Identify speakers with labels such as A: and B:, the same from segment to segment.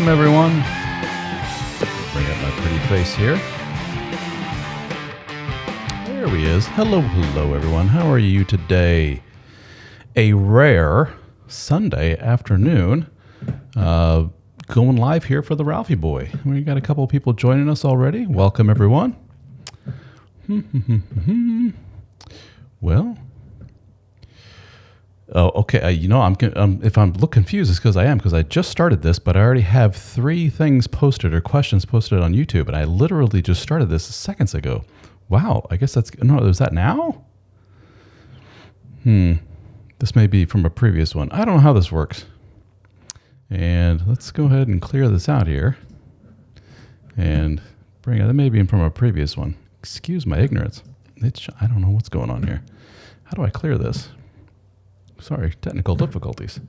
A: Welcome, everyone. Bring up my pretty face here. There he is. Hello, everyone. How are you today? A rare Sunday afternoon. Going live here for the Ralphie Boy. We got a couple of people joining us already. Welcome, everyone. Well, okay. If I'm look confused, it's because I just started this, but I already have 3 things posted or questions posted on YouTube, and I literally just started this seconds ago. Wow. I guess is that now? This may be from a previous one. I don't know how this works. And let's go ahead and clear this out here. And that may be from a previous one. Excuse my ignorance. I don't know what's going on here. How do I clear this? Sorry, technical difficulties.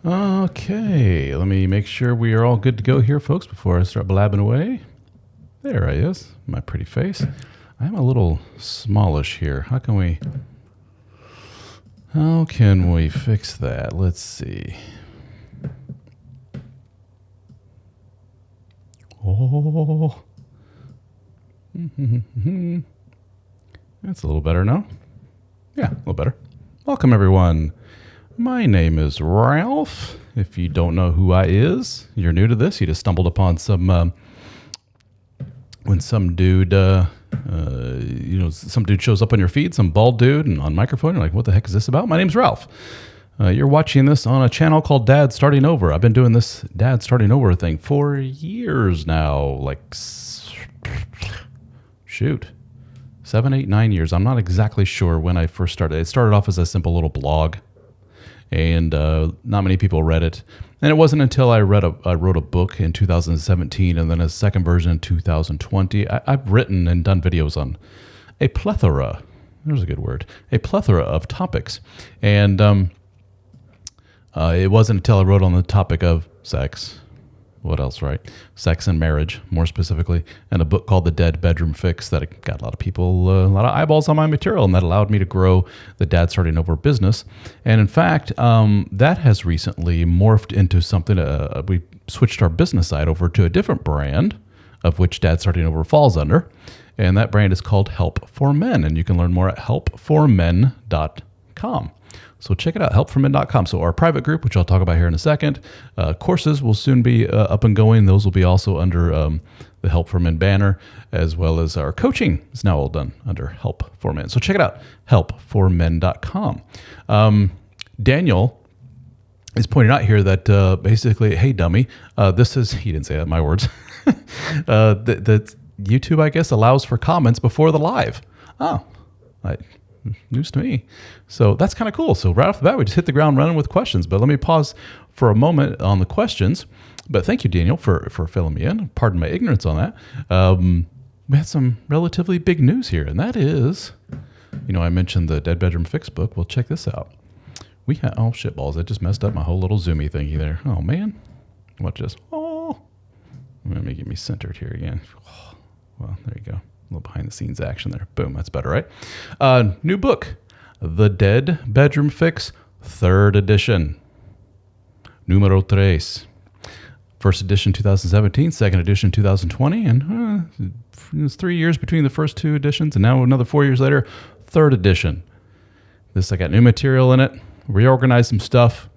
A: Okay, let me make sure we are all good to go here, folks, before I start blabbing away. There he is, my pretty face. I'm a little smallish here. How can we fix that? Let's see. Oh. That's a little better now. Yeah, a little better. Welcome, everyone. My name is Ralph. If you don't know who I is, you're new to this. You just stumbled upon when some dude, some dude shows up on your feed, some bald dude, and on microphone, you're like, what the heck is this about? My name's Ralph. You're watching this on a channel called Dad Starting Over. I've been doing this Dad Starting Over thing for years now, 7, 8, 9 years. I'm not exactly sure when I first started. It started off as a simple little blog, and not many people read it. And it wasn't until I wrote a book in 2017 and then a second version in 2020. I've written and done videos on a plethora. There's a good word. A plethora of topics. And it wasn't until I wrote on the topic of sex. What else, right? Sex and marriage, more specifically, and a book called The Dead Bedroom Fix that got a lot of people, a lot of eyeballs on my material, and that allowed me to grow the Dad Starting Over business. And in fact, that has recently morphed into something. We switched our business side over to a different brand, of which Dad Starting Over falls under, and that brand is called Help for Men, and you can learn more at helpformen.com. So check it out, helpformen.com. So our private group, which I'll talk about here in a second, courses will soon be up and going. Those will be also under the Help for Men banner, as well as our coaching is now all done under Help for Men. So check it out, helpformen.com. Daniel is pointing out here that basically, hey, dummy, he didn't say that, my words, that YouTube, I guess, allows for comments before the live. News to me. So that's kind of cool. So right off the bat, we just hit the ground running with questions. But let me pause for a moment on the questions. But thank you, Daniel, for filling me in. Pardon my ignorance on that. We had some relatively big news here, and that is, I mentioned the Dead Bedroom Fix book. Well, check this out. We had, oh, shitballs. I just messed up my whole little zoomy thingy there. Oh, man. Watch this. Oh. Let me get me centered here again. Oh, well, there you go. A little behind the scenes action there. Boom, that's better, right? New book, The Dead Bedroom Fix, 3rd edition. Numero 3. First edition 2017, second edition 2020, and it was 3 years between the first 2 editions, and now another 4 years later, 3rd edition. I got new material in it, reorganized some stuff.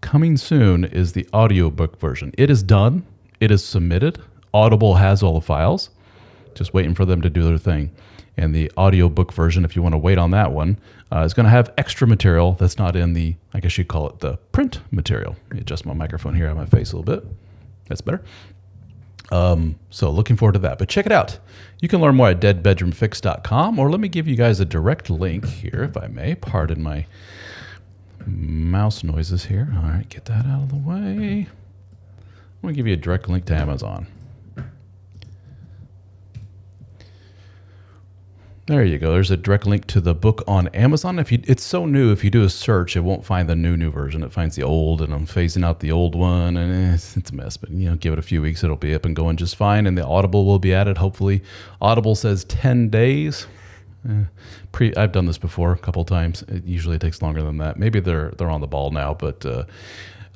A: Coming soon is the audiobook version. It is done. It is submitted. Audible has all the files. Just waiting for them to do their thing. And the audiobook version, if you want to wait on that one, is going to have extra material that's not in the, I guess you'd call it the print material. Let me adjust my microphone here on my face a little bit. That's better. So looking forward to that. But check it out. You can learn more at deadbedroomfix.com, or let me give you guys a direct link here, if I may. Pardon my mouse noises here. All right, get that out of the way. I'm going to give you a direct link to Amazon. There you go. There's a direct link to the book on Amazon. It's so new, if you do a search, it won't find the new version. It finds the old, and I'm phasing out the old one, and it's a mess. But give it a few weeks, it'll be up and going just fine. And the Audible will be added. Hopefully, Audible says 10 days. I've done this before a couple of times. It usually takes longer than that. Maybe they're on the ball now, but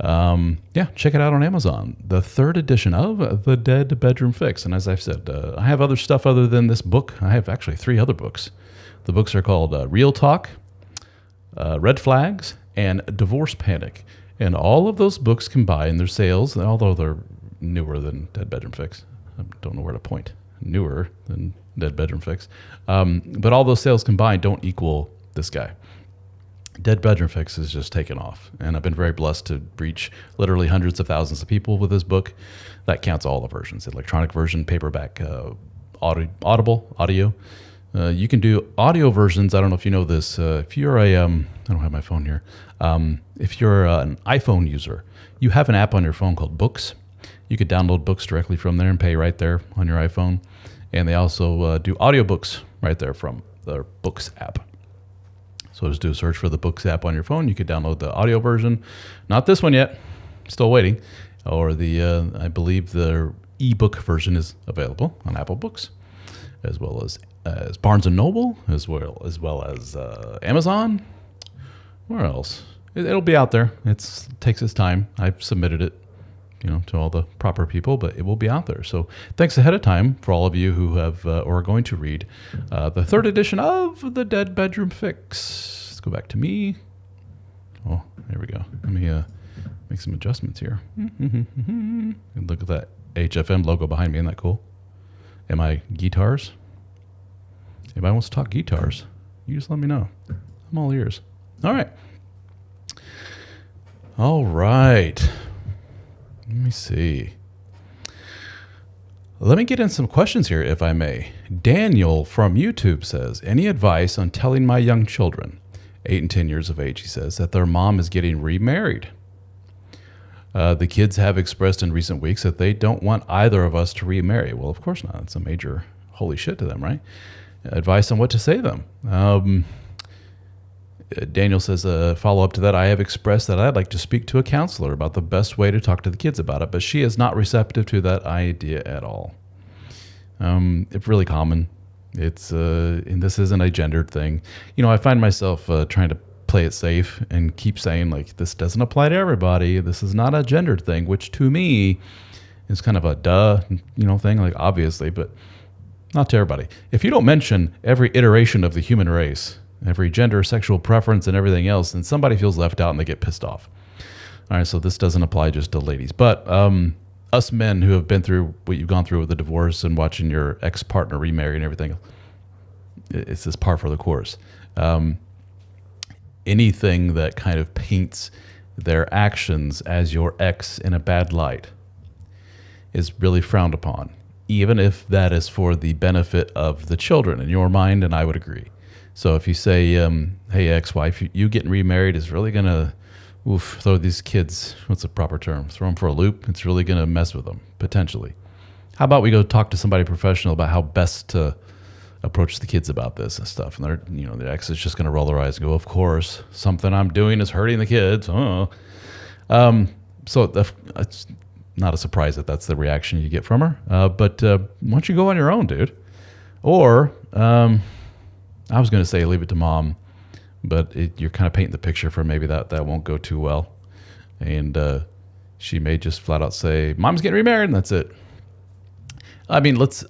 A: Yeah, check it out on Amazon. The third edition of The Dead Bedroom Fix. And as I've said, I have other stuff other than this book. I have actually 3 other books. The books are called Real Talk, Red Flags, and Divorce Panic. And all of those books combine their sales, although they're newer than Dead Bedroom Fix. I don't know where to point. Newer than Dead Bedroom Fix. But all those sales combined don't equal this guy. Dead Bedroom Fix is just taken off. And I've been very blessed to reach literally hundreds of thousands of people with this book. That counts all the versions, electronic version, paperback, audible, audio. You can do audio versions. I don't know if you know this. If you're I don't have my phone here. If you're an iPhone user, you have an app on your phone called Books. You could download books directly from there and pay right there on your iPhone. And they also do audiobooks right there from the Books app. So just do a search for the Books app on your phone. You could download the audio version. Not this one yet. Still waiting. Or the I believe the ebook version is available on Apple Books, as well as Barnes & Noble, as well as Amazon. Where else? It'll be out there. It takes its time. I've submitted it, to all the proper people, but it will be out there. So thanks ahead of time for all of you who have or are going to read the third edition of The Dead Bedroom Fix. Let's go back to me. Oh, there we go. Let me make some adjustments here. And look at that HFM logo behind me. Isn't that cool? Am I guitars? Anybody wants to talk guitars, you just let me know. I'm all ears. All right. Let me see. Let me get in some questions here, if I may. Daniel from YouTube says, any advice on telling my young children, 8 and 10 years of age, he says, that their mom is getting remarried? The kids have expressed in recent weeks that they don't want either of us to remarry. Well, of course not. It's a major holy shit to them, right? Advice on what to say to them. Daniel says, follow up to that, I have expressed that I'd like to speak to a counselor about the best way to talk to the kids about it, but she is not receptive to that idea at all. It's really common. And this isn't a gendered thing. I find myself trying to play it safe and keep saying, like, this doesn't apply to everybody. This is not a gendered thing, which to me is kind of a duh, thing, like obviously, but not to everybody. If you don't mention every iteration of the human race, every gender, sexual preference, and everything else, then somebody feels left out and they get pissed off. All right, so this doesn't apply just to ladies. But us men who have been through what you've gone through with the divorce and watching your ex-partner remarry and everything, it's just par for the course. Anything that kind of paints their actions as your ex in a bad light is really frowned upon, even if that is for the benefit of the children in your mind, and I would agree. So if you say, hey, ex-wife, you getting remarried is really going to throw these kids, what's the proper term? Throw them for a loop. It's really going to mess with them, potentially. How about we go talk to somebody professional about how best to approach the kids about this and stuff? And the ex is just going to roll their eyes and go, of course, something I'm doing is hurting the kids. So it's not a surprise that that's the reaction you get from her. But why don't you go on your own, dude? Or I was going to say leave it to mom, but you're kind of painting the picture for maybe that won't go too well. And she may just flat out say, mom's getting remarried, and that's it. I mean, let's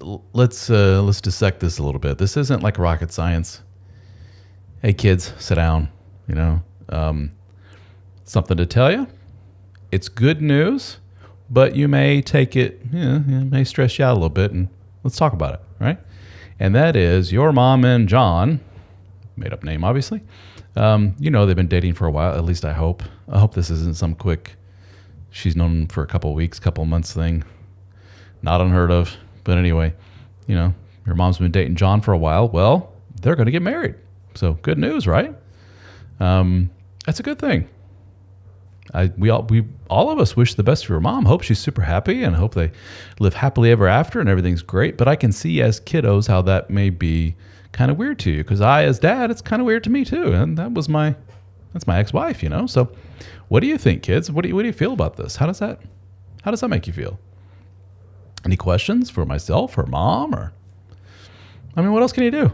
A: dissect this a little bit. This isn't like rocket science. Hey, kids, sit down. Something to tell you. It's good news, but you may take it, it may stress you out a little bit, and let's talk about it, right? And that is your mom and John, made up name, obviously. They've been dating for a while, at least I hope. I hope this isn't some quick, she's known for a couple of weeks, couple of months thing. Not unheard of. But anyway, your mom's been dating John for a while. Well, they're going to get married. So good news, right? That's a good thing. We all of us wish the best for your mom. Hope she's super happy and hope they live happily ever after and everything's great. But I can see as kiddos how that may be kind of weird to you, because I, as dad, it's kind of weird to me too. And that's my ex-wife, So what do you think, kids? What do you feel about this? How does that make you feel? Any questions for myself or mom or? I mean, what else can you do?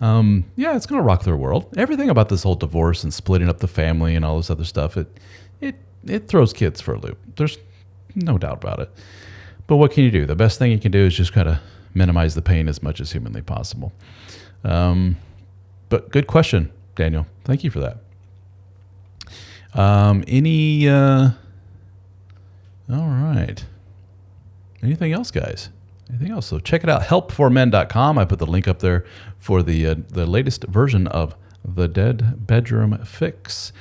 A: It's going to rock their world. Everything about this whole divorce and splitting up the family and all this other stuff, it it throws kids for a loop. There's no doubt about it. But what can you do? The best thing you can do is just kind of minimize the pain as much as humanly possible. But good question, Daniel. Thank you for that. All right. Anything else, guys? Anything else? So check it out, helpformen.com. I put the link up there for the latest version of the Dead Bedroom Fix.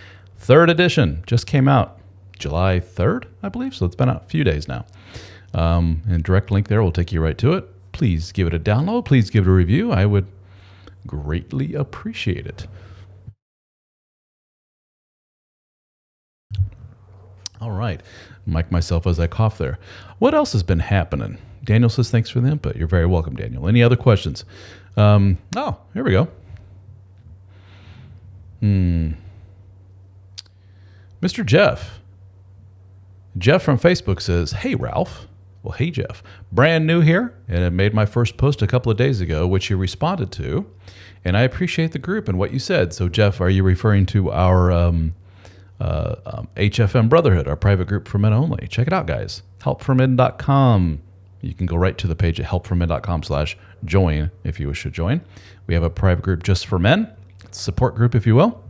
A: 3rd edition just came out July 3rd, I believe. So it's been out a few days now. And direct link there will take you right to it. Please give it a download. Please give it a review. I would greatly appreciate it. All right. Mic myself as I cough there. What else has been happening? Daniel says, thanks for the input. You're very welcome, Daniel. Any other questions? Here we go. Mr. Jeff. Jeff from Facebook says, hey, Ralph. Well, hey, Jeff. Brand new here, and I made my first post a couple of days ago, which you responded to, and I appreciate the group and what you said. So, Jeff, are you referring to our HFM Brotherhood, our private group for men only? Check it out, guys. Helpformen.com. You can go right to the page at helpformen.com/join if you wish to join. We have a private group just for men, it's a support group, if you will,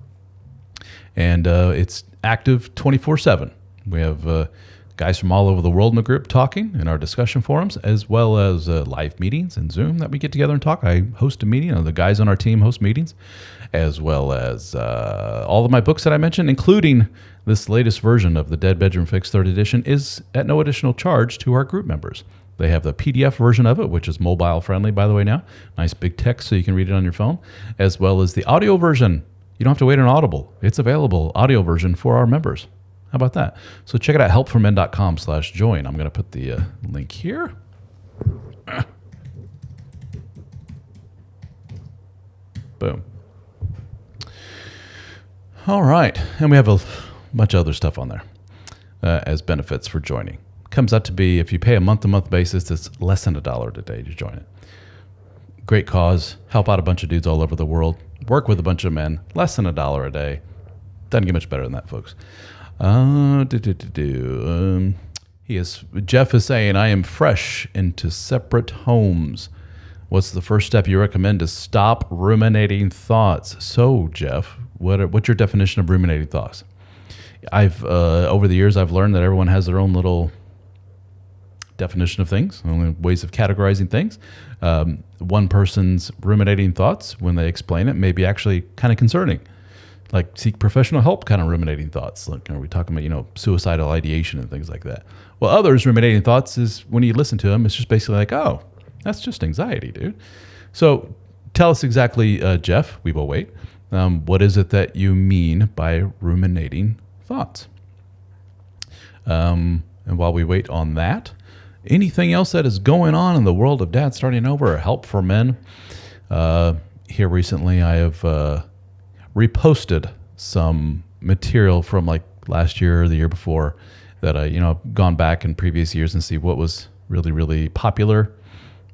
A: and it's active 24/7. We have guys from all over the world in the group talking in our discussion forums, as well as live meetings and Zoom that we get together and talk. I host a meeting, and the guys on our team host meetings, as well as all of my books that I mentioned, including this latest version of the Dead Bedroom Fix 3rd edition, is at no additional charge to our group members. They have the PDF version of it, which is mobile friendly, by the way, now. Nice big text so you can read it on your phone, as well as the audio version. You don't have to wait on Audible. It's available, audio version for our members. How about that? So check it out, helpformen.com/join. I'm going to put the link here. Boom. All right. And we have a bunch of other stuff on there as benefits for joining. Comes out to be, if you pay a month-to-month basis, it's less than $1 a day to join it. Great cause. Help out a bunch of dudes all over the world. Work with a bunch of men. Less than $1 a day. Doesn't get much better than that, folks. Jeff is saying, I am fresh into separate homes. What's the first step you recommend to stop ruminating thoughts? So, Jeff, what's your definition of ruminating thoughts? I've over the years, I've learned that everyone has their own little definition of things, ways of categorizing things. One person's ruminating thoughts, when they explain it, may be actually kind of concerning. Like seek professional help kind of ruminating thoughts. Like, are we talking about, suicidal ideation and things like that? Well, others ruminating thoughts is when you listen to them, it's just basically like, oh, that's just anxiety, dude. So tell us exactly, Jeff, we will wait. What is it that you mean by ruminating thoughts? And while we wait on that, anything else that is going on in the world of Dad Starting Over or Help for Men? Here recently, I have reposted some material from like last year or the year before that I've gone back in previous years and see what was really, really popular,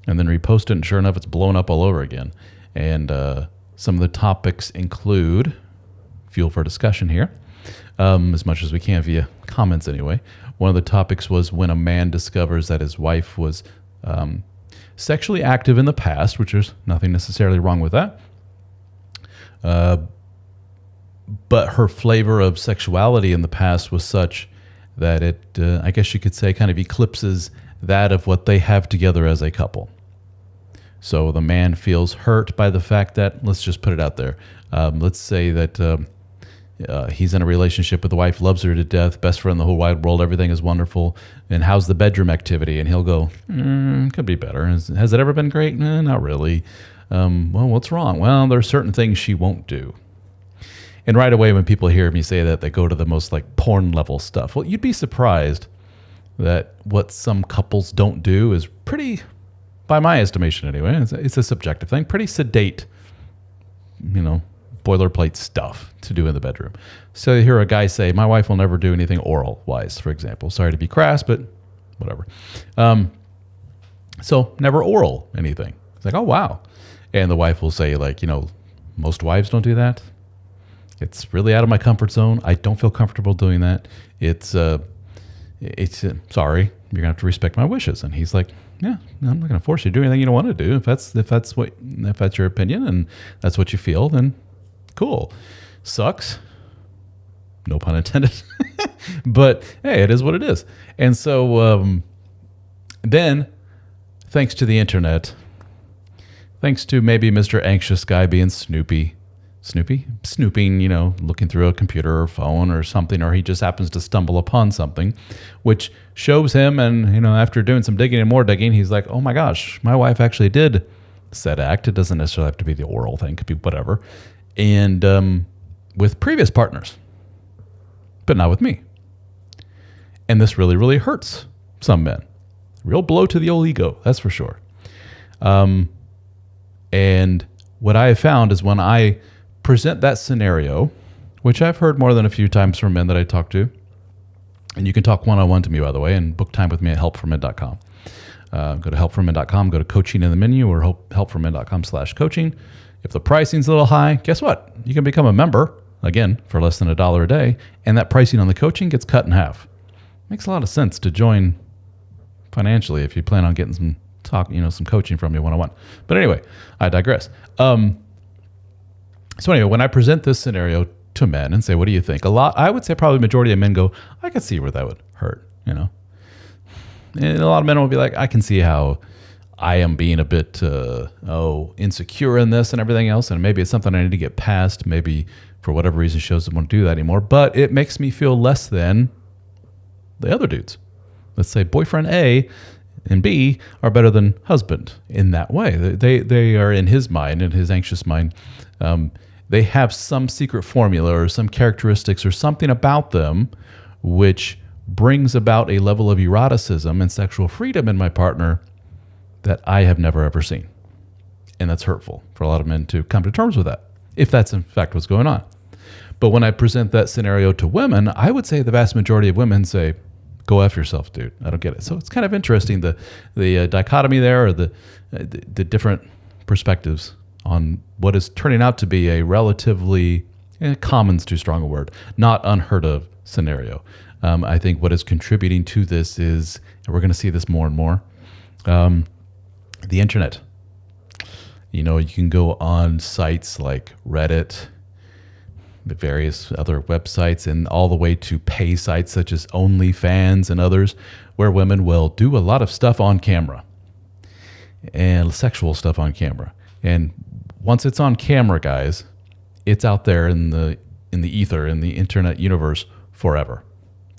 A: and then repost it, and sure enough, it's blown up all over again. And some of the topics include fuel for discussion here, as much as we can via comments anyway. One of the topics was when a man discovers that his wife was sexually active in the past, which there's nothing necessarily wrong with that. But her flavor of sexuality in the past was such that it, I guess you could say, kind of eclipses that of what they have together as a couple. So the man feels hurt by the fact that, let's just put it out there, let's say that he's in a relationship with the wife, loves her to death, best friend in the whole wide world, everything is wonderful, and how's the bedroom activity? And he'll go, could be better. Has it ever been great? Not really. Well, what's wrong? Well, there are certain things she won't do. And right away, when people hear me say that, they go to the most like porn level stuff. Well, you'd be surprised that what some couples don't do is pretty, by my estimation anyway, it's a subjective thing, pretty sedate, boilerplate stuff to do in the bedroom. So you hear a guy say, my wife will never do anything oral-wise, for example. Sorry to be crass, but whatever. So never oral anything. It's like, oh, wow. And the wife will say, like, most wives don't do that. It's really out of my comfort zone. I don't feel comfortable doing that. It's sorry, you're gonna have to respect my wishes. And he's like, yeah, I'm not gonna force you to do anything you don't want to do. If that's your opinion and that's what you feel, then cool. Sucks. No pun intended. But hey, it is what it is. And so then, thanks to the internet, thanks to maybe Mr. Anxious Guy being snooping, looking through a computer or phone or something, or he just happens to stumble upon something, which shows him, and after doing some digging and more digging, he's like, oh my gosh, my wife actually did said act. It doesn't necessarily have to be the oral thing, it could be whatever. And with previous partners, but not with me. And this really, really hurts some men. Real blow to the old ego, that's for sure. And what I have found is when I present that scenario, which I've heard more than a few times from men that I talk to, and you can talk one-on-one to me, by the way, and book time with me at helpformen.com. Go to helpformen.com, go to coaching in the menu, or helpformen.com/coaching. If the pricing's a little high, guess what? You can become a member, again, for less than $1 a day, and that pricing on the coaching gets cut in half. Makes a lot of sense to join financially if you plan on getting some some coaching from me one-on-one. But anyway, I digress. So anyway, when I present this scenario to men and say, what do you think? I would say probably majority of men go, I could see where that would hurt, And a lot of men will be like, I can see how I am being a bit, insecure in this and everything else. And maybe it's something I need to get past. Maybe for whatever reason shows doesn't want to do that anymore. But it makes me feel less than the other dudes. Let's say boyfriend A and B are better than husband in that way. They are, in his mind, in his anxious mind, they have some secret formula or some characteristics or something about them which brings about a level of eroticism and sexual freedom in my partner that I have never ever seen. And that's hurtful for a lot of men to come to terms with that, if that's in fact what's going on. But when I present that scenario to women, I would say the vast majority of women say, go F yourself, dude. I don't get it. So it's kind of interesting, the dichotomy there, or the different perspectives on what is turning out to be a relatively, common's too strong a word, not unheard of scenario. I think what is contributing to this is, and we're going to see this more and more, the internet. You can go on sites like Reddit, the various other websites, and all the way to pay sites such as OnlyFans and others, where women will do a lot of stuff on camera, and sexual stuff on camera. And once it's on camera, guys, it's out there in the ether, in the internet universe forever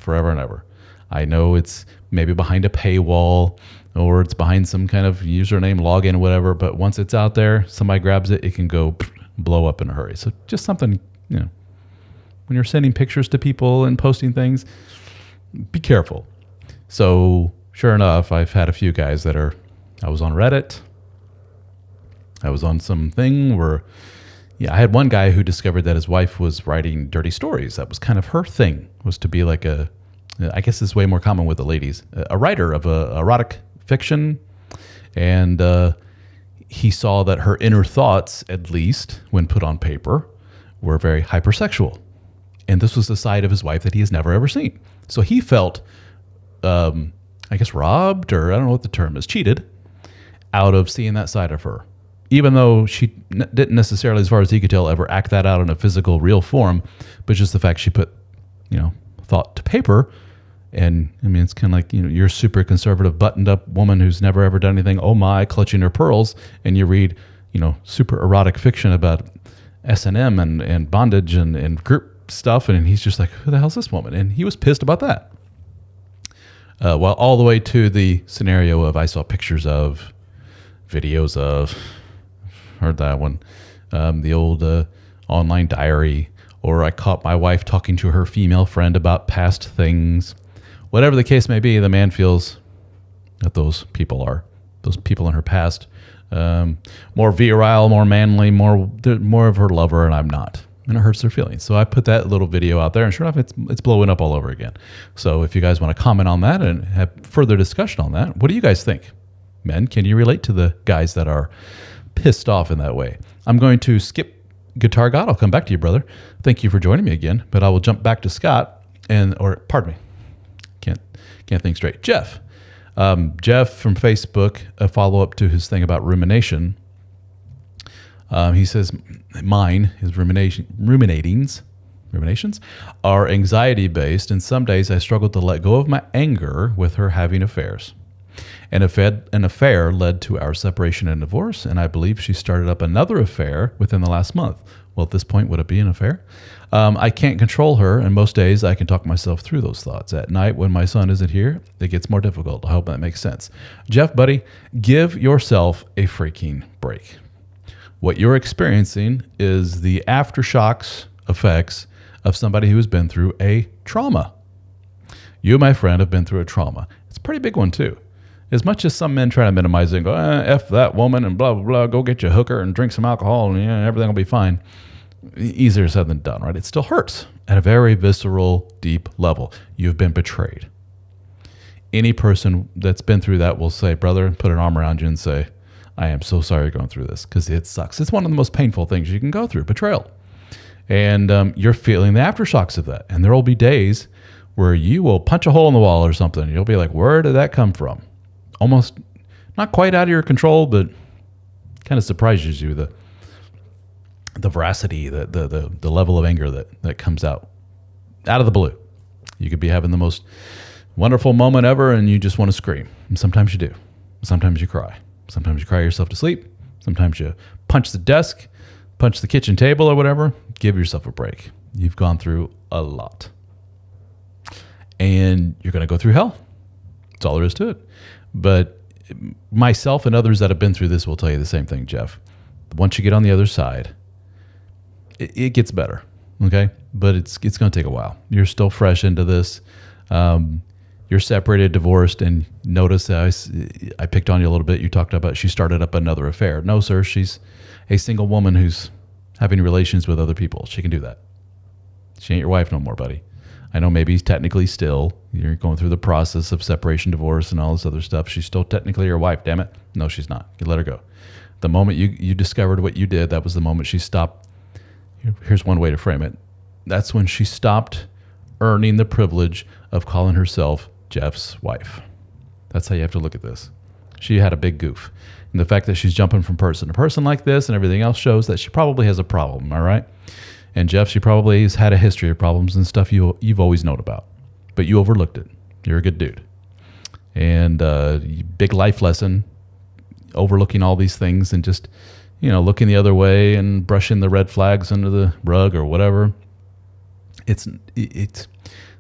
A: and ever. I know it's maybe behind a paywall, or it's behind some kind of username, login, whatever, but once it's out there, somebody grabs it, it can go blow up in a hurry. So just something, when you're sending pictures to people and posting things, be careful. So sure enough, I've had a few guys I was on Reddit. I was on something where, I had one guy who discovered that his wife was writing dirty stories. That was kind of her thing, was to be like I guess it's way more common with the ladies, a writer of erotic fiction. And he saw that her inner thoughts, at least when put on paper, were very hypersexual. And this was the side of his wife that he has never ever seen. So he felt, I guess, robbed, or I don't know what the term is, cheated out of seeing that side of her. Even though she didn't necessarily, as far as he could tell, ever act that out in a physical, real form, but just the fact she put, thought to paper. And I mean, it's kind of like, you're a super conservative, buttoned up woman who's never ever done anything, oh my, clutching her pearls, and you read, super erotic fiction about S&M and bondage and group stuff, and he's just like, who the hell's this woman? And he was pissed about that. Well, all the way to the scenario of, I saw pictures of, videos of, heard that one, the old online diary, or I caught my wife talking to her female friend about past things. Whatever the case may be, the man feels that those people in her past, more virile, more manly, more of her lover, and I'm not. And it hurts their feelings. So I put that little video out there, and sure enough, it's blowing up all over again. So if you guys want to comment on that and have further discussion on that, what do you guys think? Men, can you relate to the guys that are pissed off in that way? I'm going to skip Guitar God, I'll come back to you, brother. Thank you for joining me again. But I will jump back to Scott pardon me, can't think straight. Jeff from Facebook, a follow-up to his thing about rumination. He says, his ruminations are anxiety-based, and some days I struggle to let go of my anger with her having affairs. An affair led to our separation and divorce, and I believe she started up another affair within the last month. Well, at this point, would it be an affair? I can't control her, and most days I can talk myself through those thoughts. At night, when my son isn't here, it gets more difficult. I hope that makes sense. Jeff, buddy, give yourself a freaking break. What you're experiencing is the aftershocks effects of somebody who has been through a trauma. You, my friend, have been through a trauma. It's a pretty big one, too. As much as some men try to minimize it and go, F that woman and blah, blah, blah, go get you a hooker and drink some alcohol and everything will be fine. Easier said than done, right? It still hurts at a very visceral, deep level. You've been betrayed. Any person that's been through that will say, brother, put an arm around you and say, I am so sorry you're going through this, because it sucks. It's one of the most painful things you can go through, betrayal. And you're feeling the aftershocks of that. And there will be days where you will punch a hole in the wall or something. You'll be like, where did that come from? Almost not quite out of your control, but kind of surprises you, the veracity, the level of anger that comes out of the blue. You could be having the most wonderful moment ever and you just want to scream. And sometimes you do. Sometimes you cry. Sometimes you cry yourself to sleep. Sometimes you punch the desk, punch the kitchen table or whatever. Give yourself a break. You've gone through a lot. And you're going to go through hell. That's all there is to it. But myself and others that have been through this will tell you the same thing, Jeff. Once you get on the other side, it gets better, okay? But it's going to take a while. You're still fresh into this. You're separated, divorced, and notice that I picked on you a little bit. You talked about she started up another affair. No, sir, she's a single woman who's having relations with other people. She can do that. She ain't your wife no more, buddy. I know maybe technically still you're going through the process of separation, divorce, and all this other stuff. She's still technically your wife, damn it. No, she's not. You let her go. The moment you discovered what you did, that was the moment she stopped. Here's one way to frame it. That's when she stopped earning the privilege of calling herself Jeff's wife. That's how you have to look at this. She had a big goof. And the fact that she's jumping from person to person like this and everything else shows that she probably has a problem, all right? And Jeff, she probably has had a history of problems and stuff you've always known about. But you overlooked it. You're a good dude. And big life lesson, overlooking all these things and just, looking the other way and brushing the red flags under the rug or whatever.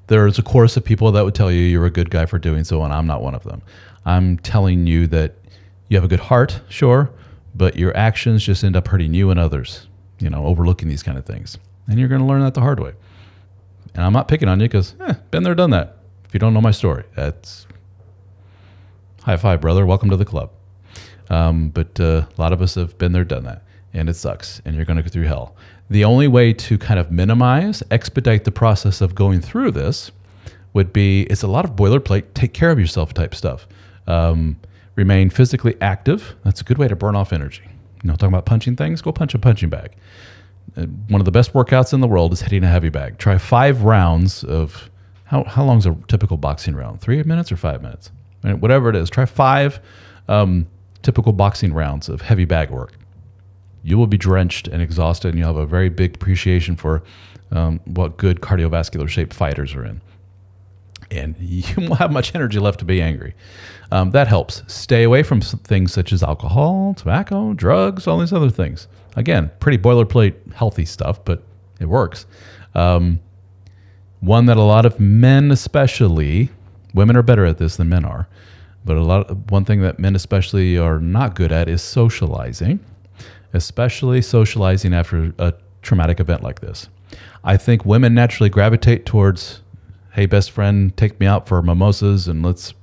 A: There's a chorus of people that would tell you you're a good guy for doing so, and I'm not one of them. I'm telling you that you have a good heart, sure, but your actions just end up hurting you and others, overlooking these kind of things. And you're going to learn that the hard way. And I'm not picking on you because, been there, done that. If you don't know my story, that's high five, brother. Welcome to the club. But a lot of us have been there, done that. And it sucks. And you're going to go through hell. The only way to kind of expedite the process of going through this would be, it's a lot of boilerplate, take care of yourself type stuff. Remain physically active. That's a good way to burn off energy. Talking about punching things, go punch a punching bag. One of the best workouts in the world is hitting a heavy bag. Try 5 rounds of, how long is a typical boxing round? 3 minutes or 5 minutes? Whatever it is, try 5 typical boxing rounds of heavy bag work. You will be drenched and exhausted, and you'll have a very big appreciation for what good cardiovascular shaped fighters are in. And you won't have much energy left to be angry. That helps. Stay away from things such as alcohol, tobacco, drugs, all these other things. Again, pretty boilerplate healthy stuff, but it works. One that a lot of men especially, women are better at this than men are, but one thing that men especially are not good at is socializing, especially socializing after a traumatic event like this. I think women naturally gravitate towards, hey, best friend, take me out for mimosas and let's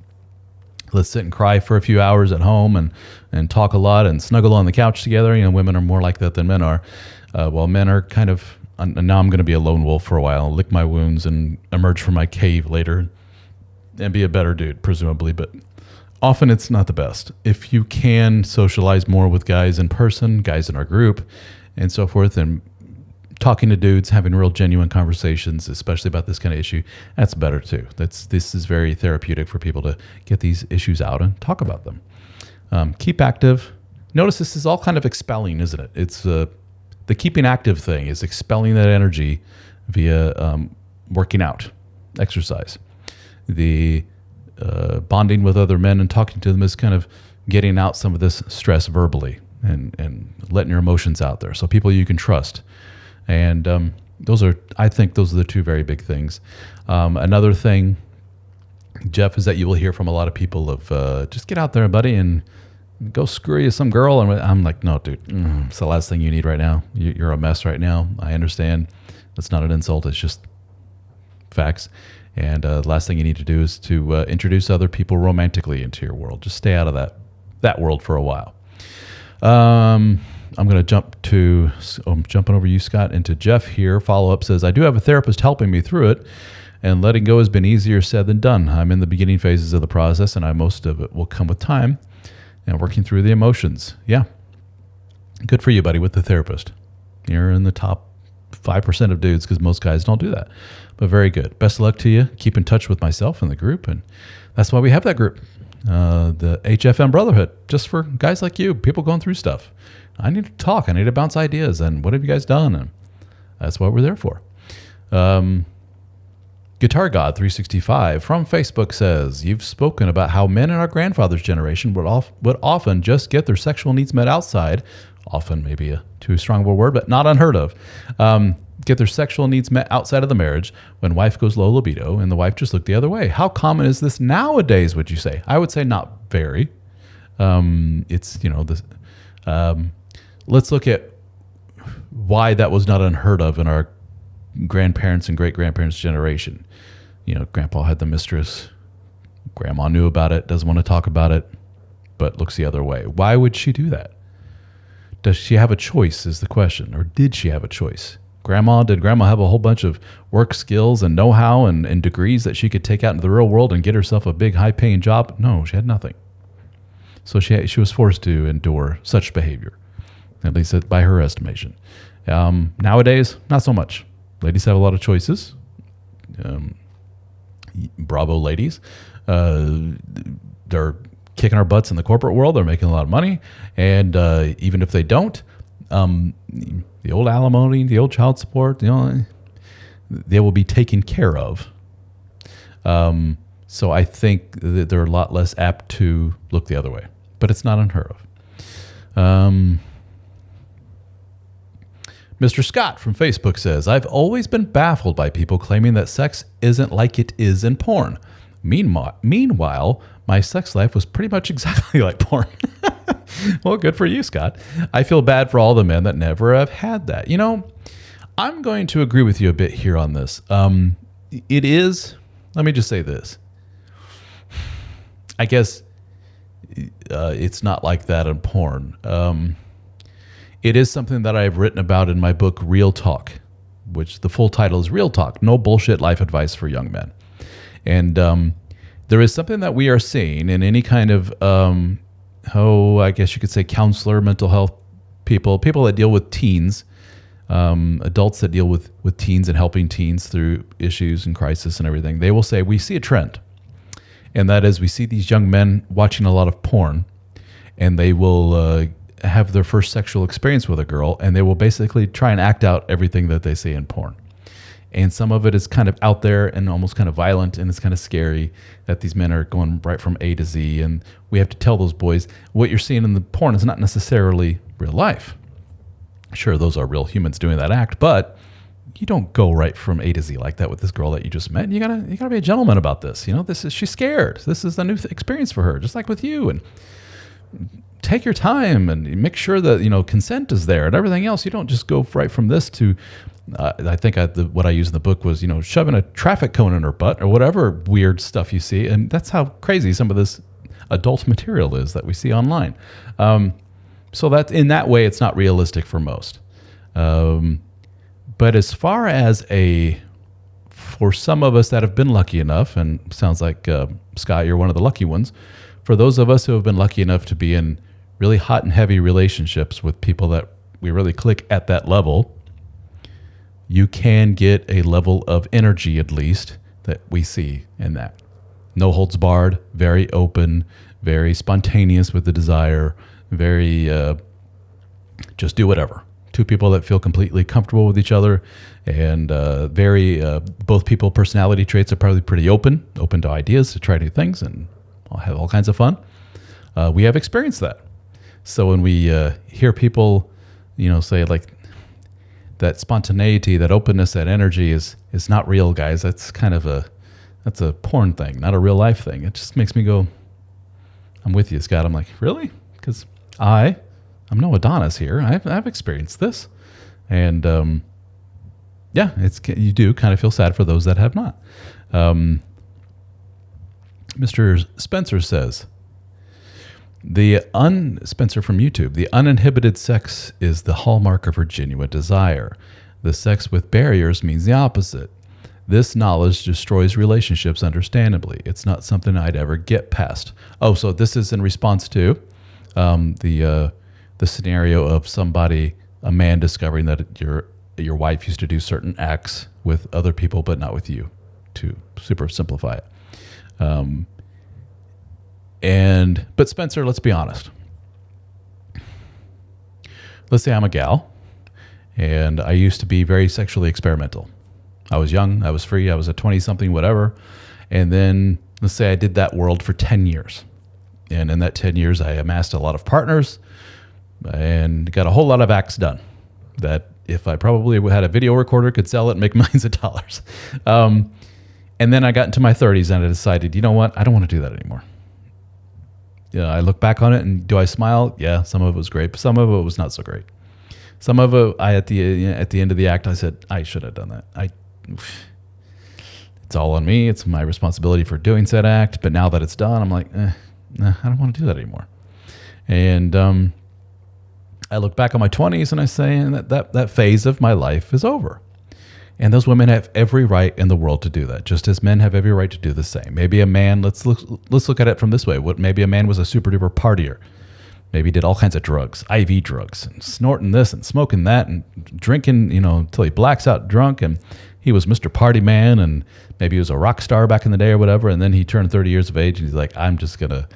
A: sit and cry for a few hours at home and talk a lot and snuggle on the couch together. Women are more like that than men are. While men are kind of, now I'm going to be a lone wolf for a while, lick my wounds and emerge from my cave later and be a better dude, presumably. But often it's not the best. If you can socialize more with guys in person, guys in our group and so forth, and talking to dudes, having real genuine conversations, especially about this kind of issue, that's better too. This is very therapeutic for people to get these issues out and talk about them. Keep active. Notice this is all kind of expelling, isn't it? It's the keeping active thing is expelling that energy via working out, exercise. The bonding with other men and talking to them is kind of getting out some of this stress verbally and letting your emotions out there. So people you can trust. And I think those are the two very big things. Another thing, Jeff, is that you will hear from a lot of people of just get out there, buddy, and go screw you some girl. And I'm like, no, dude, it's the last thing you need right now. You're a mess right now. I understand. That's not an insult. It's just facts. And the last thing you need to do is to introduce other people romantically into your world. Just stay out of that world for a while. I'm going to I'm jumping over you, Scott, into Jeff here. Follow-up says, I do have a therapist helping me through it, and letting go has been easier said than done. I'm in the beginning phases of the process, and most of it will come with time and working through the emotions. Yeah. Good for you, buddy, with the therapist. You're in the top 5% of dudes because most guys don't do that. But very good. Best of luck to you. Keep in touch with myself and the group, and that's why we have that group. The HFM Brotherhood, just for guys like you, people going through stuff. I need to talk. I need to bounce ideas. And what have you guys done? And that's what we're there for. Guitar God 365 from Facebook says, you've spoken about how men in our grandfather's generation would often just get their sexual needs met outside. Often, maybe a too strong of a word, but not unheard of. Get their sexual needs met outside of the marriage when wife goes low libido and the wife just looked the other way. How common is this nowadays, would you say? I would say not very. Let's look at why that was not unheard of in our grandparents and great-grandparents' generation. Grandpa had the mistress. Grandma knew about it, doesn't want to talk about it, but looks the other way. Why would she do that? Does she have a choice is the question, or did she have a choice? Did grandma have a whole bunch of work skills and know-how and degrees that she could take out into the real world and get herself a big high-paying job? No, she had nothing. So she was forced to endure such behavior, at least by her estimation. Nowadays, not so much. Ladies have a lot of choices. Bravo, ladies. They're kicking our butts in the corporate world. They're making a lot of money. And even if they don't, the old alimony, the old child support, they will be taken care of. So I think that they're a lot less apt to look the other way. But it's not unheard of. Mr. Scott from Facebook says, I've always been baffled by people claiming that sex isn't like it is in porn. Meanwhile, my sex life was pretty much exactly like porn. Well, good for you, Scott. I feel bad for all the men that never have had that. I'm going to agree with you a bit here on this. It is, let me just say this. I guess it's not like that in porn. It is something that I've written about in my book, Real Talk, which the full title is Real Talk, No Bullshit Life Advice for Young Men. And there is something that we are seeing in any kind of, I guess you could say counselor, mental health people that deal with teens, adults that deal with teens and helping teens through issues and crisis and everything. They will say, we see a trend. And that is we see these young men watching a lot of porn, and they will have their first sexual experience with a girl, and they will basically try and act out everything that they see in porn. And some of it is kind of out there and almost kind of violent, and it's kind of scary that these men are going right from A to Z. And we have to tell those boys, what you're seeing in the porn is not necessarily real life. Sure, those are real humans doing that act, but you don't go right from A to Z like that with this girl that you just met. You gotta be a gentleman about this. She's scared. This is a new experience for her, just like with you. And take your time and make sure that consent is there and everything else. You don't just go right from this to. I think what I used in the book was shoving a traffic cone in her butt or whatever weird stuff you see, and that's how crazy some of this adult material is that we see online. So that in that way, it's not realistic for most. But as far as for some of us that have been lucky enough, and sounds like Scott, you're one of the lucky ones. For those of us who have been lucky enough to be in really hot and heavy relationships with people that we really click at that level, you can get a level of energy, at least, that we see in that. No holds barred, very open, very spontaneous with the desire, very just do whatever. Two people that feel completely comfortable with each other, and both people personality traits are probably pretty open to ideas, to try new things, and I'll have all kinds of fun. We have experienced that. So when we hear people, say like that spontaneity, that openness, that energy is not real, guys. That's a porn thing, not a real life thing. It just makes me go, I'm with you, Scott. I'm like, really? Because I'm no Adonis here. I've experienced this, and you do kind of feel sad for those that have not. Mr. Spencer says, Spencer from YouTube, the uninhibited sex is the hallmark of her genuine desire. The sex with barriers means the opposite. This knowledge destroys relationships, understandably. It's not something I'd ever get past. Oh, so this is in response to the scenario of a man discovering that your wife used to do certain acts with other people, but not with you, to super simplify it. But Spencer, let's be honest. Let's say I'm a gal, and I used to be very sexually experimental. I was young, I was free, I was a 20-something, whatever. And then let's say I did that world for 10 years. And in that 10 years, I amassed a lot of partners and got a whole lot of acts done that if I probably had a video recorder, could sell it and make millions of dollars. And then I got into my 30s and I decided, you know what? I don't want to do that anymore. I look back on it and do I smile? Yeah, some of it was great, but some of it was not so great. Some of it, at the end of the act, I said, I should have done that. It's all on me. It's my responsibility for doing said act. But now that it's done, I'm like, nah, I don't want to do that anymore. And I look back on my 20s and I say that phase of my life is over. And those women have every right in the world to do that, just as men have every right to do the same. Maybe a man, let's look at it from this way. Maybe a man was a super duper partier. Maybe he did all kinds of drugs, IV drugs, and snorting this and smoking that and drinking, until he blacks out drunk. And he was Mr. Party Man, and maybe he was a rock star back in the day or whatever. And then he turned 30 years of age and he's like, I'm just going to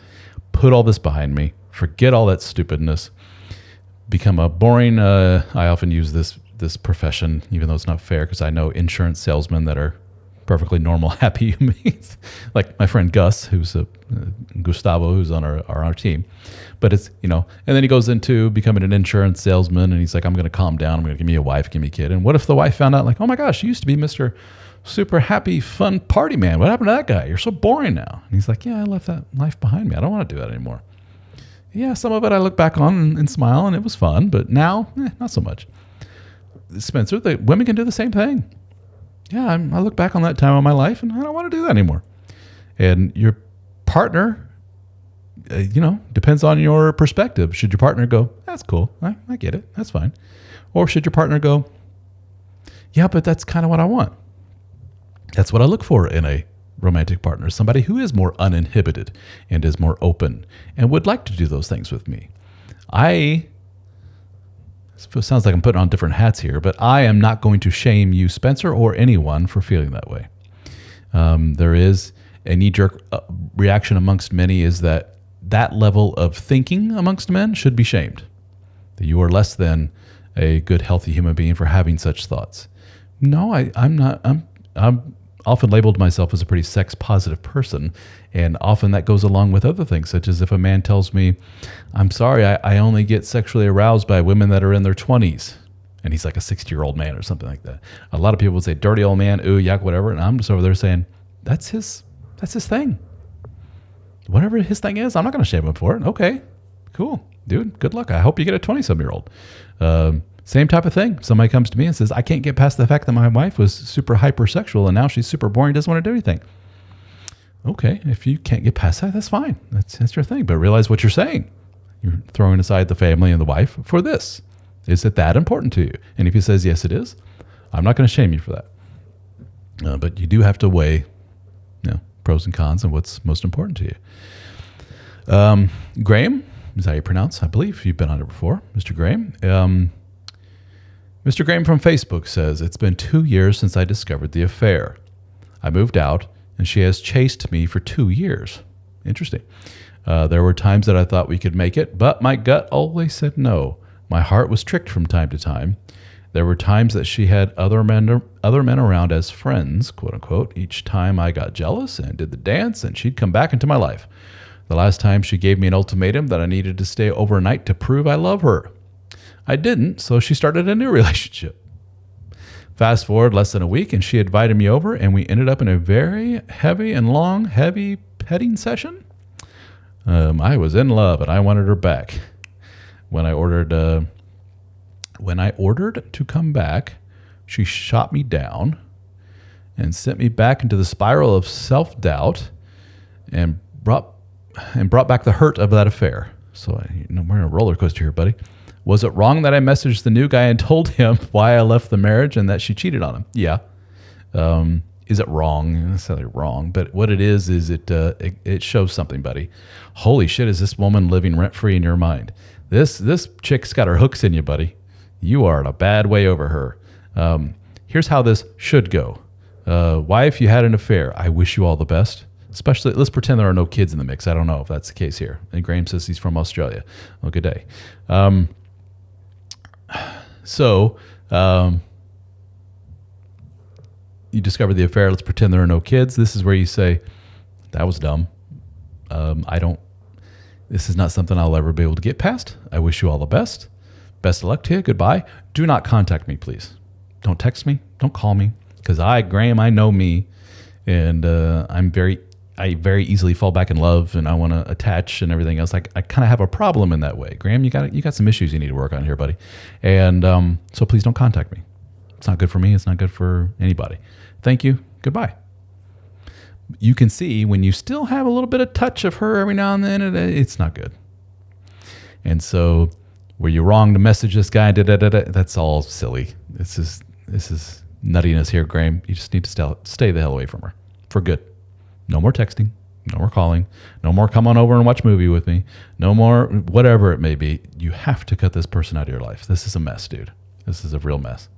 A: put all this behind me, forget all that stupidness, become a boring, I often use this profession, even though it's not fair, because I know insurance salesmen that are perfectly normal, happy human beings, like my friend Gus, who's Gustavo, who's on our team. But it's, and then he goes into becoming an insurance salesman, and he's like, I'm going to calm down. I'm going to give me a wife, give me a kid. And what if the wife found out, like, oh my gosh, you used to be Mr. Super happy, fun party man. What happened to that guy? You're so boring now. And he's like, yeah, I left that life behind me. I don't want to do that anymore. Yeah, some of it I look back on and smile, and it was fun, but now, not so much. Spencer, the women can do the same thing. Yeah, I look back on that time of my life, and I don't want to do that anymore. And your partner, depends on your perspective. Should your partner go, that's cool, I get it, that's fine? Or should your partner go, yeah, but that's kind of what I want. That's what I look for in a romantic partner, somebody who is more uninhibited and is more open and would like to do those things with me. It sounds like I'm putting on different hats here, but I am not going to shame you, Spencer, or anyone for feeling that way. There is a knee-jerk reaction amongst many is that level of thinking amongst men should be shamed. That you are less than a good, healthy human being for having such thoughts. No, I'm not. I'm often labeled myself as a pretty sex-positive person, and often that goes along with other things, such as if a man tells me, I'm sorry, I only get sexually aroused by women that are in their 20s, and he's like a 60-year-old man or something like that. A lot of people would say, dirty old man, ooh, yuck, whatever, and I'm just over there saying, that's his thing. Whatever his thing is, I'm not going to shame him for it. Okay, cool. Dude, good luck. I hope you get a 20-some-year-old. Same type of thing. Somebody comes to me and says, I can't get past the fact that my wife was super hypersexual and now she's super boring, doesn't want to do anything. Okay, if you can't get past that, that's fine. That's your thing. But realize what you're saying. You're throwing aside the family and the wife for this. Is it that important to you? And if he says, yes, it is, I'm not going to shame you for that. But you do have to weigh pros and cons and what's most important to you. Graeme, is that how you pronounce? I believe you've been on it before, Mr. Graeme. Mr. Graeme from Facebook says, it's been 2 years since I discovered the affair. I moved out, and she has chased me for 2 years. Interesting. There were times that I thought we could make it, but my gut always said no. My heart was tricked from time to time. There were times that she had other men around as friends, quote unquote. Each time I got jealous and did the dance, and she'd come back into my life. The last time she gave me an ultimatum that I needed to stay overnight to prove I love her. I didn't, so she started a new relationship. Fast forward less than a week, and she invited me over, and we ended up in a very heavy and long, heavy petting session. I was in love, and I wanted her back. When I ordered to come back, she shot me down and sent me back into the spiral of self-doubt and brought back the hurt of that affair. So we're in a roller coaster here, buddy. Was it wrong that I messaged the new guy and told him why I left the marriage and that she cheated on him? Yeah. Is it wrong? Not necessarily wrong, but what it is it shows something, buddy. Holy shit, is this woman living rent-free in your mind? This chick's got her hooks in you, buddy. You are in a bad way over her. Here's how this should go. Wife, you had an affair. I wish you all the best. Especially, let's pretend there are no kids in the mix. I don't know if that's the case here. And Graeme says he's from Australia. Well, good day. You discover the affair. Let's pretend there are no kids. This is where you say, that was dumb. This is not something I'll ever be able to get past. I wish you all the best. Best of luck to you. Goodbye. Do not contact me, please. Don't text me. Don't call me. Because Graeme, I know me. And I very easily fall back in love, and I want to attach and everything else. I kind of have a problem in that way. Graeme, you got some issues you need to work on here, buddy. And so please don't contact me. It's not good for me. It's not good for anybody. Thank you. Goodbye. You can see when you still have a little bit of touch of her every now and then, it's not good. And so, were you wrong to message this guy? That's all silly. This is nuttiness here, Graeme. You just need to stay the hell away from her for good. No more texting. No more calling. No more come on over and watch a movie with me. No more whatever it may be. You have to cut this person out of your life. This is a mess, dude. This is a real mess.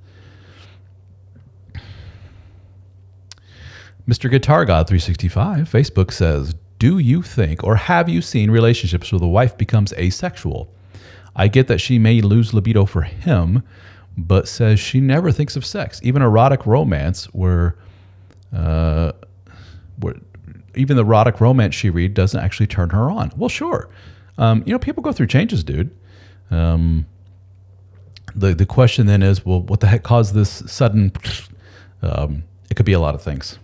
A: Mr. Guitar God 365, Facebook says, do you think or have you seen relationships where the wife becomes asexual? I get that she may lose libido for him, but says she never thinks of sex. Even erotic romance where even the erotic romance she read doesn't actually turn her on. Well, sure. People go through changes, dude. The question then is, well, what the heck caused this sudden, it could be a lot of things.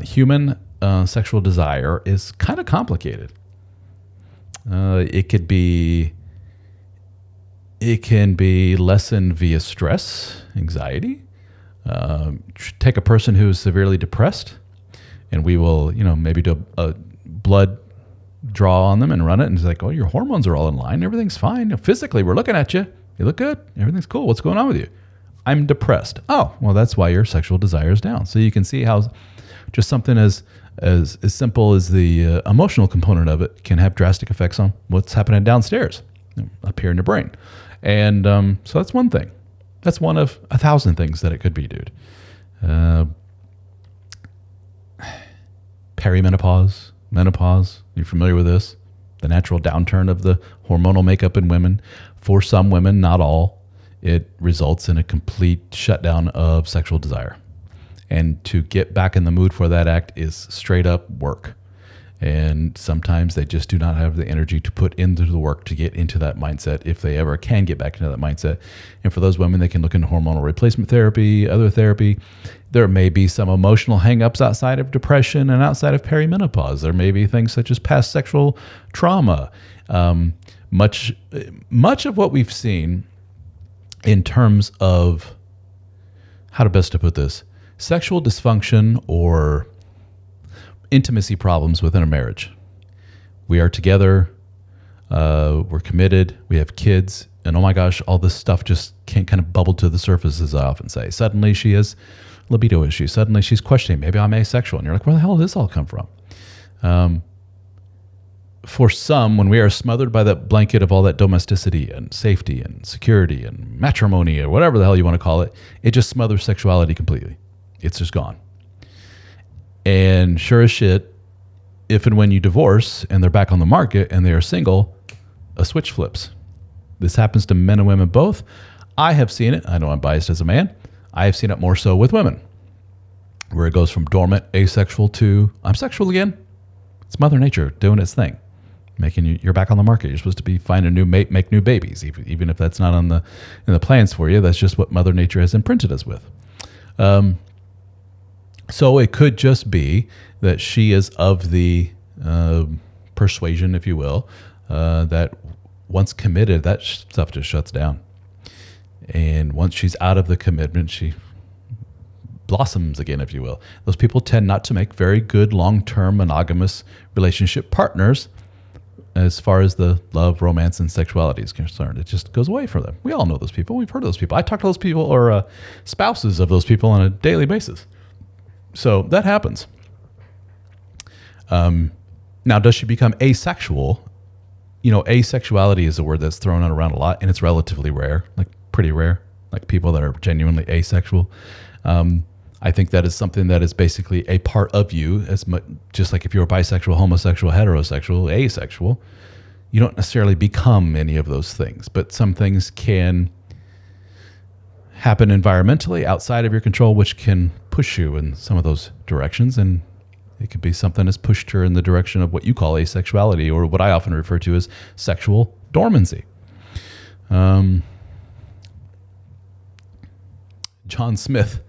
A: Human sexual desire is kind of complicated. It can be lessened via stress, anxiety. Take a person who is severely depressed, and we will, maybe do a blood draw on them and run it, and it's like, oh, your hormones are all in line. Everything's fine. Physically, we're looking at you. You look good. Everything's cool. What's going on with you? I'm depressed. Oh, well, that's why your sexual desire is down. So you can see how just something as simple as the emotional component of it can have drastic effects on what's happening downstairs, up here in your brain. And so that's one thing. That's one of 1,000 things that it could be, dude. Perimenopause, menopause, you're familiar with this? The natural downturn of the hormonal makeup in women. For some women, not all, it results in a complete shutdown of sexual desire. And to get back in the mood for that act is straight up work. And sometimes they just do not have the energy to put into the work to get into that mindset, if they ever can get back into that mindset. And for those women, they can look into hormonal replacement therapy, other therapy. There may be some emotional hangups outside of depression and outside of perimenopause. There may be things such as past sexual trauma. Much of what we've seen in terms of, how to best to put this, sexual dysfunction or intimacy problems within a marriage. We are together, we're committed, we have kids, and oh my gosh, all this stuff just can't kind of bubble to the surface, as I often say. Suddenly she has libido issues. Suddenly she's questioning, maybe I'm asexual. And you're like, where the hell did this all come from? for some, when we are smothered by that blanket of all that domesticity and safety and security and matrimony or whatever the hell you want to call it, it just smothers sexuality completely. It's just gone. And sure as shit, if and when you divorce and they're back on the market and they are single, a switch flips. This happens to men and women both. I have seen it. I know I'm biased as a man. I have seen it more so with women, where it goes from dormant, asexual to I'm sexual again. It's Mother Nature doing its thing, making you're back on the market. You're supposed to be find a new mate, make new babies, even if that's not in the plans for you. That's just what Mother Nature has imprinted us with. So it could just be that she is of the persuasion, if you will, that once committed, that stuff just shuts down. And once she's out of the commitment, she blossoms again, if you will. Those people tend not to make very good long-term monogamous relationship partners as far as the love, romance, and sexuality is concerned. It just goes away from them. We all know those people. We've heard of those people. I talk to those people or spouses of those people on a daily basis. So that happens. Now, does she become asexual? Asexuality is a word that's thrown around a lot, and it's relatively rare, like pretty rare, like people that are genuinely asexual. I think that is something that is basically a part of you, as much, just like if you're bisexual, homosexual, heterosexual, asexual, you don't necessarily become any of those things, but some things can happen environmentally outside of your control, which can push you in some of those directions. And it could be something that's pushed her in the direction of what you call asexuality, or what I often refer to as sexual dormancy. John Smith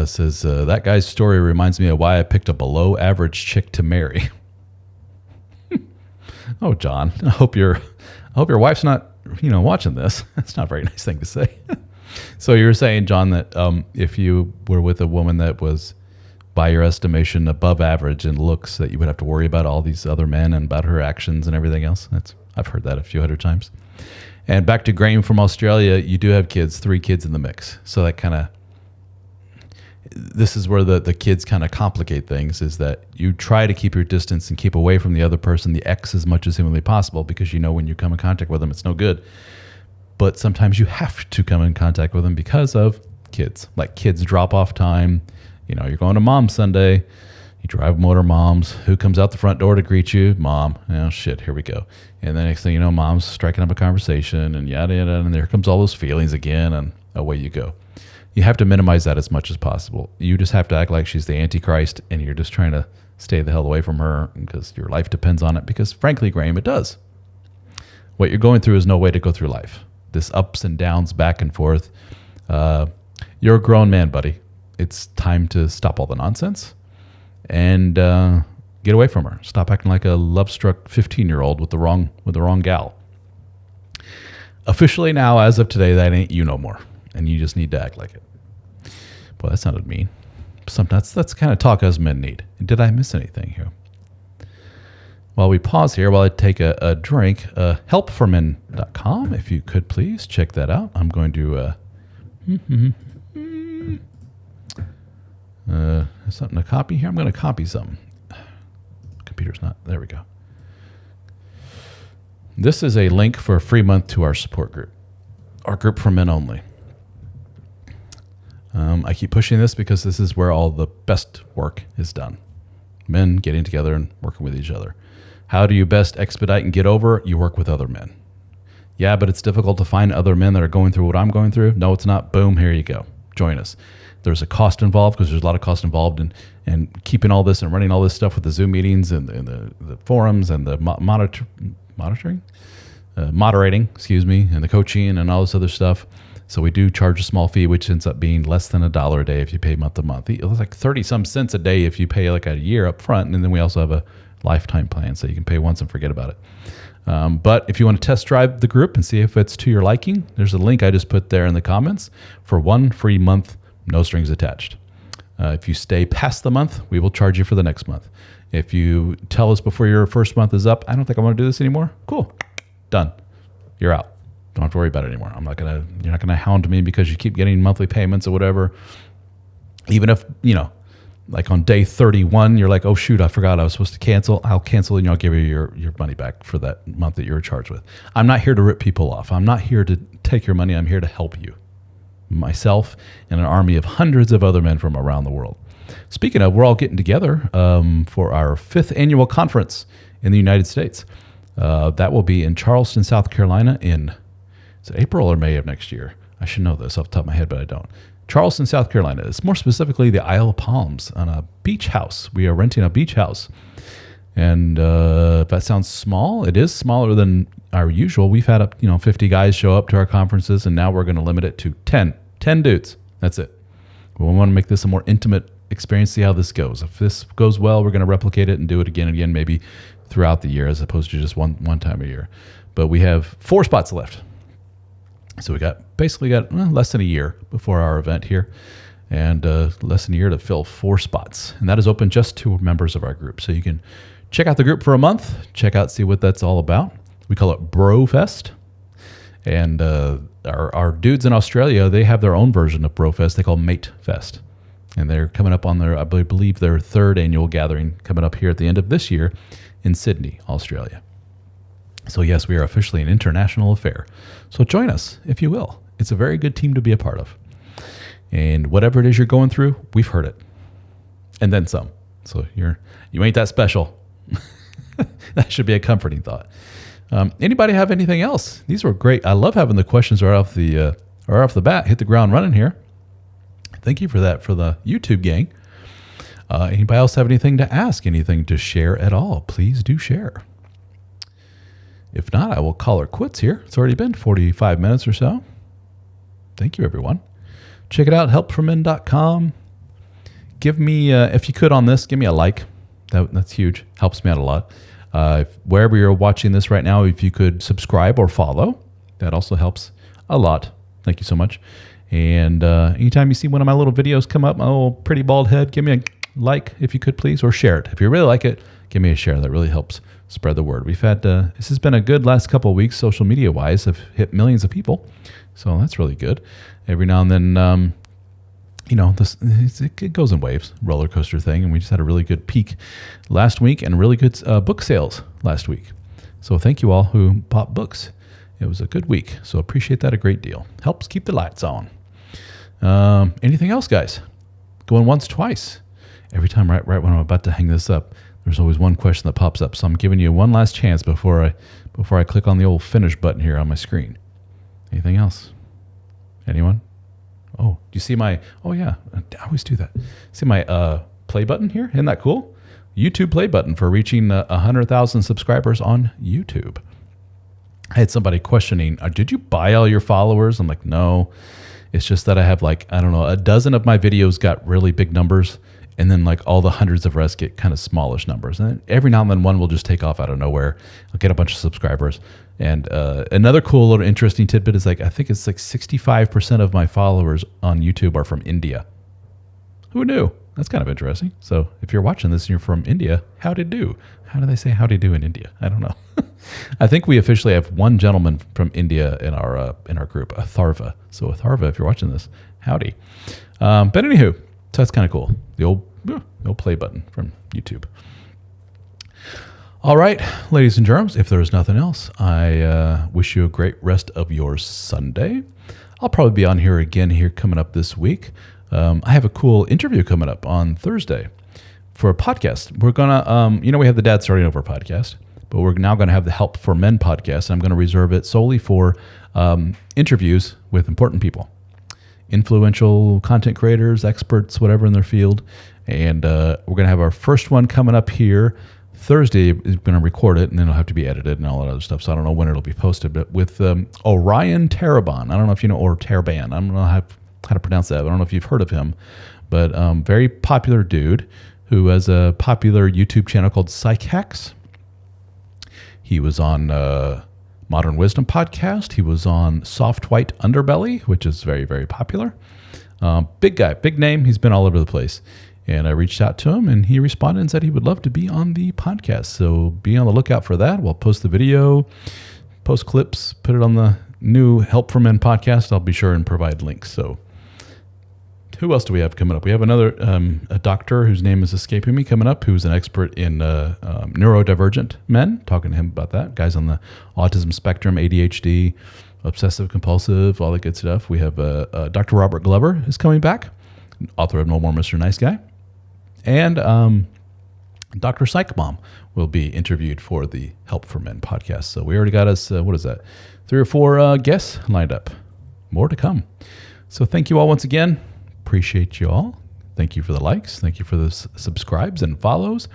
A: says, that guy's story reminds me of why I picked a below average chick to marry. Oh, John, I hope your wife's not, watching this. That's not a very nice thing to say. So you're saying, John, that if you were with a woman that was, by your estimation, above average in looks, that you would have to worry about all these other men and about her actions and everything else? I've heard that a few hundred times. And back to Graeme from Australia, you do have kids, 3 kids in the mix. So that this is where the kids kind of complicate things, is that you try to keep your distance and keep away from the other person, the ex, as much as humanly possible, because when you come in contact with them, it's no good. But sometimes you have to come in contact with them because of kids, like kids drop off time. You're going to Mom's Sunday. You drive motor moms. Who comes out the front door to greet you? Mom. Oh, shit, here we go. And the next thing you know, Mom's striking up a conversation and yada, yada, and there comes all those feelings again, and away you go. You have to minimize that as much as possible. You just have to act like she's the Antichrist, and you're just trying to stay the hell away from her because your life depends on it, because frankly, Graeme, it does. What you're going through is no way to go through life. This ups and downs, back and forth. You're a grown man, buddy. It's time to stop all the nonsense and get away from her. Stop acting like a love-struck 15-year-old with the wrong gal. Officially now, as of today, that ain't you no more, and you just need to act like it. Boy, that sounded mean. Sometimes that's the kind of talk us men need. Did I miss anything here? While we pause here, while I take a drink, helpformen.com, if you could please check that out. I'm going to something to copy here. I'm going to copy something. Computer's not. There we go. This is a link for a free month to our support group, our group for men only. I keep pushing this because this is where all the best work is done. Men getting together and working with each other. How do you best expedite and get over? You work with other men. Yeah, but it's difficult to find other men that are going through what I'm going through. No, it's not. Boom, here you go. Join us. There's a cost involved, because there's a lot of cost involved in keeping all this and running all this stuff with the Zoom meetings and the forums and the moderating, and the coaching and all this other stuff. So we do charge a small fee, which ends up being less than $1 a day if you pay month to month. It was like 30 some cents a day if you pay like a year up front, and then we also have a lifetime plan, so you can pay once and forget about it. But if you want to test drive the group and see if it's to your liking, there's a link I just put there in the comments for 1 free month, no strings attached. If you stay past the month, we will charge you for the next month. If you tell us before your first month is up, I don't think I want to do this anymore, cool, done, you're out. Don't have to worry about it anymore. You're not gonna hound me because you keep getting monthly payments or whatever. Even if, like on day 31, you're like, oh shoot, I forgot I was supposed to cancel. I'll cancel and I'll give you your money back for that month that you were charged with. I'm not here to rip people off. I'm not here to take your money. I'm here to help you. Myself and an army of hundreds of other men from around the world. Speaking of, we're all getting together for our 5th annual conference in the United States. That will be in Charleston, South Carolina is it April or May of next year? I should know this off the top of my head, but I don't. Charleston, South Carolina. It's more specifically the Isle of Palms on a beach house. We are renting a beach house. And if that sounds small, it is smaller than our usual. We've had up 50 guys show up to our conferences, and now we're going to limit it to 10 dudes. That's it. We want to make this a more intimate experience, see how this goes. If this goes well, we're going to replicate it and do it again and again, maybe throughout the year as opposed to just one time a year. But we have 4 spots left. So we got less than a year before our event here, and less than a year to fill 4 spots. And that is open just to members of our group. So you can check out the group for a month, see what that's all about. We call it Brofest. And our dudes in Australia, they have their own version of Brofest. They call Mate Fest. And they're coming up on their 3rd annual gathering coming up here at the end of this year in Sydney, Australia. So yes, we are officially an international affair. So join us, if you will. It's a very good team to be a part of. And whatever it is you're going through, we've heard it. And then some. So you ain't that special. That should be a comforting thought. Anybody have anything else? These were great. I love having the questions right off the bat. Hit the ground running here. Thank you for that for the YouTube gang. Anybody else have anything to ask? Anything to share at all? Please do share. If not, I will call her quits here. It's already been 45 minutes or so. Thank you, everyone. Check it out, helpformen.com. Give me, if you could on this, give me a like. That's huge. Helps me out a lot. Wherever you're watching this right now, if you could subscribe or follow, that also helps a lot. Thank you so much. And anytime you see one of my little videos come up, my little pretty bald head, give me a like if you could, please, or share it. If you really like it, give me a share. That really helps spread the word. We've had, this has been a good last couple of weeks, social media wise, have hit millions of people. So that's really good. Every now and then, it goes in waves, roller coaster thing. And we just had a really good peak last week and really good book sales last week. So thank you all who bought books. It was a good week. So appreciate that a great deal. Helps keep the lights on. Anything else, guys? Going once, twice. Every time right when I'm about to hang this up, there's always one question that pops up. So I'm giving you one last chance before I click on the old finish button here on my screen. Anything else? Anyone? Oh, do you see my, oh yeah, I always do that. See my play button here? Isn't that cool? YouTube play button for reaching 100,000 subscribers on YouTube. I had somebody questioning, did you buy all your followers? I'm like, no. It's just that I have a dozen of my videos got really big numbers, and then all the hundreds of rest get kind of smallish numbers. And every now and then one will just take off out of nowhere. I'll get a bunch of subscribers. And another cool little interesting tidbit is I think it's 65% of my followers on YouTube are from India. Who knew? That's kind of interesting. So if you're watching this and you're from India, howdy do. How do they say howdy do in India? I don't know. I think we officially have one gentleman from India in our group, Atharva. So Atharva, if you're watching this, howdy. But anywho, so that's kind of cool. The old play button from YouTube. All right, ladies and germs, if there's nothing else, I wish you a great rest of your Sunday. I'll probably be on here again coming up this week. I have a cool interview coming up on Thursday for a podcast. We're going to, we have the Dad Starting Over podcast, but we're now going to have the Help for Men podcast. And I'm going to reserve it solely for interviews with important people, influential content creators, experts, whatever in their field. And we're going to have our first one coming up here Thursday. Is going to record it, and then it'll have to be edited and all that other stuff. So I don't know when it'll be posted, but with Orion Taraban. I don't know if you know, or Taraban. I don't know how to pronounce that. I don't know if you've heard of him, but very popular dude who has a popular YouTube channel called Psych Hacks. He was on Modern Wisdom podcast. He was on Soft White Underbelly, which is very, very popular. Big guy, big name. He's been all over the place. And I reached out to him, and he responded and said he would love to be on the podcast. So be on the lookout for that. We'll post the video, post clips, put it on the new Help for Men podcast. I'll be sure and provide links. So Who else do we have coming up? We have another a doctor whose name is escaping me coming up, who's an expert in neurodivergent men. Talking to him about that. Guys on the autism spectrum, ADHD, obsessive compulsive, all that good stuff. We have Dr. Robert Glover is coming back, author of No More Mr. Nice Guy. And Dr. Psych Mom will be interviewed for the Help for Men podcast. So we already got us, 3 or 4 guests lined up. More to come. So thank you all once again. Appreciate you all. Thank you for the likes. Thank you for the subscribes and follows.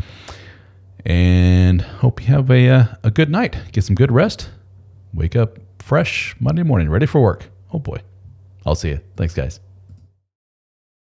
A: And hope you have a good night. Get some good rest. Wake up fresh Monday morning, ready for work. Oh boy. I'll see you. Thanks, guys.